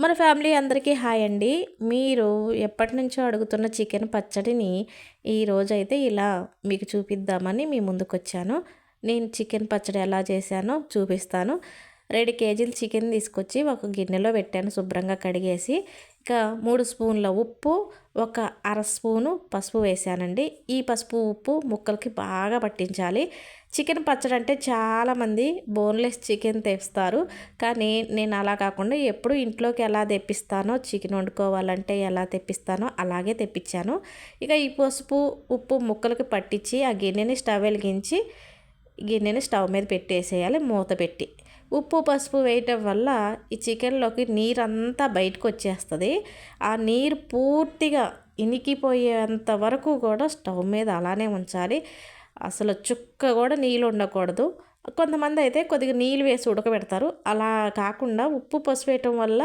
మన ఫ్యామిలీ అందరికీ హాయ్ అండి. మీరు ఎప్పటినుంచో అడుగుతున్న చికెన్ పచ్చడిని ఈరోజైతే ఇలా మీకు చూపిద్దామని మీ ముందుకొచ్చాను. నేను చికెన్ పచ్చడి ఎలా చేశానో చూపిస్తాను. 2 కేజీలు చికెన్ తీసుకొచ్చి ఒక గిన్నెలో పెట్టాను శుభ్రంగా కడిగేసి. ఇక 3 స్పూన్ల ఉప్పు, ఒక అర స్పూను పసుపు వేసానండి. ఈ పసుపు, ఉప్పు ముక్కలకి బాగా పట్టించాలి. చికెన్ పచ్చడి అంటే చాలామంది బోన్లెస్ చికెన్ తెస్తారు. కానీ నేను అలా కాకుండా ఎప్పుడు ఇంట్లోకి ఎలా తెప్పిస్తానో, చికెన్ వండుకోవాలంటే ఎలా తెప్పిస్తానో అలాగే తెప్పించాను. ఇక ఈ పసుపు, ఉప్పు ముక్కలకి పట్టించి ఆ గిన్నెని స్టవ్ వెలిగించి గిన్నెని స్టవ్ మీద పెట్టేసేయాలి మూత పెట్టి. ఉప్పు పసుపు వేయటం వల్ల ఈ చికెన్లోకి నీరంతా బయటకు వచ్చేస్తుంది. ఆ నీరు పూర్తిగా ఇనికిపోయేంత వరకు కూడా స్టవ్ మీద అలానే ఉంచాలి. అసలు చుక్క కూడా నీళ్ళు ఉండకూడదు. కొంతమంది అయితే కొద్దిగా నీళ్ళు వేసి ఉడకబెడతారు. అలా కాకుండా ఉప్పు పసుపు వేయటం వల్ల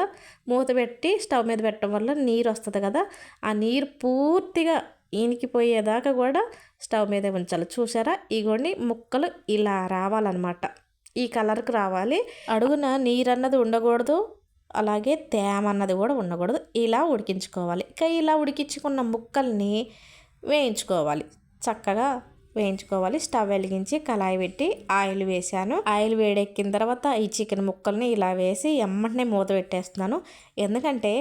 మూత పెట్టి స్టవ్ మీద పెట్టడం వల్ల నీరు వస్తుంది కదా, ఆ నీరు పూర్తిగా ఇనికిపోయేదాకా కూడా స్టవ్ మీదే ఉంచాలి. చూసారా, ఇగోండి ముక్కలు ఇలా రావాలన్నమాట. ఈ కలర్కి రావాలి. అడుగున నీరన్నది ఉండకూడదు, అలాగే తేమ అన్నది కూడా ఉండకూడదు. ఇలా ఉడికించుకోవాలి. ఇక ఇలా ఉడికించుకున్న ముక్కల్ని వేయించుకోవాలి. చక్కగా వేయించుకోవాలి. స్టవ్ వెలిగించి కళాయి పెట్టి ఆయిల్ వేసాను. ఆయిల్ వేడెక్కిన తర్వాత ఈ చికెన్ ముక్కల్ని ఇలా వేసి ఎమ్మటనే మూత పెట్టేస్తున్నాను. ఎందుకంటే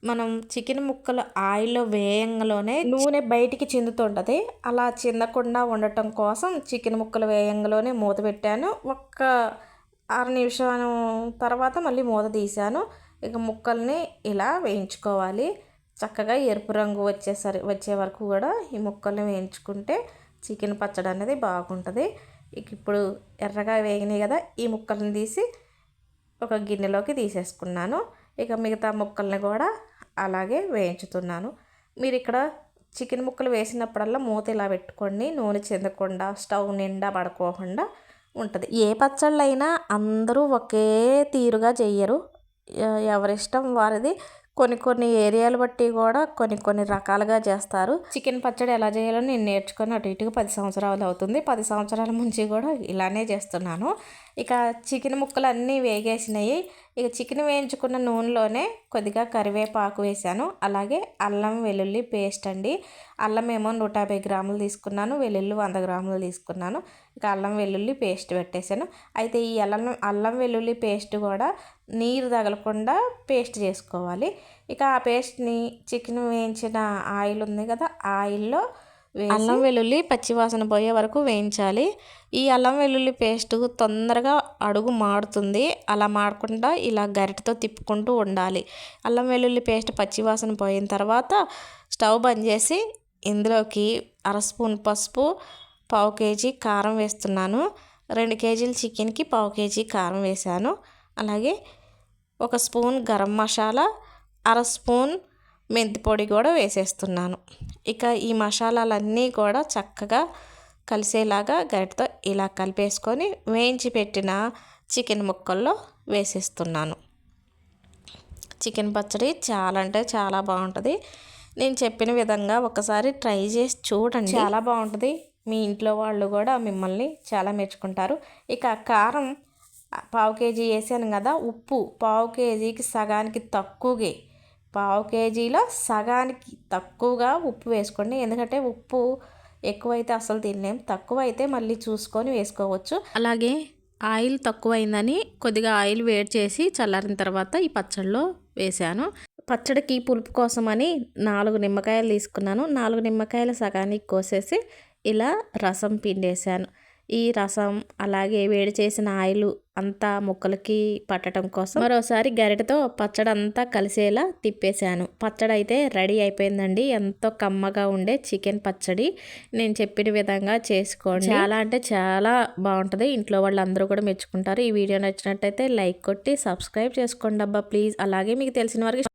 మనం చికెన్ ముక్కలు ఆయిల్లో వేయంగానే నూనె బయటికి చిందుతుంటుంది. అలా చిందకుండా ఉండటం కోసం చికెన్ ముక్కలు వేయంగానే మూత పెట్టాను. ఒక్క 6 నిమిషాల తర్వాత మళ్ళీ మూత తీసాను. ఇక ముక్కల్ని ఇలా వేయించుకోవాలి. చక్కగా ఎరుపు రంగు వచ్చే వరకు కూడా ఈ ముక్కల్ని వేయించుకుంటే చికెన్ పచ్చడి అనేది బాగుంటుంది. ఇక ఇప్పుడు ఎర్రగా వేగినాయి కదా, ఈ ముక్కల్ని తీసి ఒక గిన్నెలోకి తీసేసుకున్నాను. ఇక మిగతా ముక్కల్ని కూడా అలాగే వేయించుతున్నాను. మీరు ఇక్కడ చికెన్ ముక్కలు వేసినప్పుడల్లా మూత ఇలా పెట్టుకోండి, నూనె చెందకుండా స్టవ్ నిండా పడుకోకుండా ఉంటుంది. ఏ పచ్చళ్ళైనా అందరూ ఒకే తీరుగా చెయ్యరు, ఎవరిష్టం వారిది. కొన్ని ఏరియాలు బట్టి కూడా కొన్ని రకాలుగా చేస్తారు. చికెన్ పచ్చడి ఎలా చేయాలో నేను నేర్చుకొని అటు ఇటుగా 10 సంవత్సరాలు అవుతుంది. 10 సంవత్సరాల నుంచి కూడా ఇలానే చేస్తున్నాను. ఇక చికెన్ ముక్కలు అన్నీ వేగేసినాయి. ఇక చికెన్ వేయించుకున్న నూనెలోనే కొద్దిగా కరివేపాకు వేసాను. అలాగే అల్లం వెల్లుల్లి పేస్ట్ అండి. అల్లం ఏమో 150 గ్రాములు తీసుకున్నాను, వెల్లుల్లి 100 గ్రాములు తీసుకున్నాను. ఇక అల్లం వెల్లుల్లి పేస్ట్ పెట్టేశాను. అయితే ఈ అల్లం వెల్లుల్లి పేస్ట్ కూడా నీరు తగలకుండా పేస్ట్ చేసుకోవాలి. ఇక ఆ పేస్ట్ని చికెన్ వేయించిన ఆయిల్ ఉంది కదా, ఆయిల్లో అల్లం వెల్లుల్లి పచ్చివాసన పోయే వరకు వేయించాలి. ఈ అల్లం వెల్లుల్లి పేస్ట్ తొందరగా అడుగు మాడుతుంది. అలా మాడకుండా ఇలా గరిటెతో తిప్పుకుంటూ ఉండాలి. అల్లం వెల్లుల్లి పేస్ట్ పచ్చివాసన పోయిన తర్వాత స్టవ్ బంద్ చేసి ఇందులోకి అర స్పూన్ పసుపు, పావు కేజీ కారం వేస్తున్నాను. 2 కేజీల చికెన్కి పావు కేజీ కారం వేసాను. అలాగే ఒక స్పూన్ గరం మసాలా, అర స్పూన్ మెంతి పొడి కూడా వేసేస్తున్నాను. ఇక ఈ మసాలాలన్నీ కూడా చక్కగా కలిసేలాగా గరిటతో ఇలా కలిపేసుకొని వేయించి పెట్టిన చికెన్ ముక్కల్లో వేసేస్తున్నాను. చికెన్ పచ్చడి చాలా అంటే చాలా బాగుంటుంది. నేను చెప్పిన విధంగా ఒకసారి ట్రై చేసి చూడండి, చాలా బాగుంటుంది. మీ ఇంట్లో వాళ్ళు కూడా మిమ్మల్ని చాలా మెచ్చుకుంటారు. ఇక కారం పావు కేజీ వేసాను కదా, ఉప్పు పావు కేజీకి సగానికి తక్కువగా, పావు కేజీలో సగానికి తక్కువగా ఉప్పు వేసుకోండి. ఎందుకంటే ఉప్పు ఎక్కువైతే అసలు తినలేం, తక్కువ అయితే మళ్ళీ చూసుకొని వేసుకోవచ్చు. అలాగే ఆయిల్ తక్కువైందని కొద్దిగా ఆయిల్ వేడి చేసి చల్లారిన తర్వాత ఈ పచ్చడిలో వేసాను. పచ్చడికి పులుపు కోసమని 4 నిమ్మకాయలు తీసుకున్నాను. 4 నిమ్మకాయల సగానికి కోసేసి ఇలా రసం పిండేసాను. ఈ రసం అలాగే వేడి చేసిన ఆయిల్ అంతా ముక్కలకి పట్టడం కోసం మరోసారి గరిటెతో పచ్చడి అంతా కలిసేలా తిప్పేశాను. పచ్చడి అయితే రెడీ అయిపోయిందండి. ఎంతో కమ్మగా ఉండే చికెన్ పచ్చడి నేను చెప్పిన విధంగా చేసుకోండి. చాలా అంటే చాలా బాగుంటుంది. ఇంట్లో వాళ్ళందరూ కూడా మెచ్చుకుంటారు. ఈ వీడియో నచ్చినట్టయితే లైక్ కొట్టి సబ్స్క్రైబ్ చేసుకోండి అబ్బా ప్లీజ్. అలాగే మీకు తెలిసిన వారికి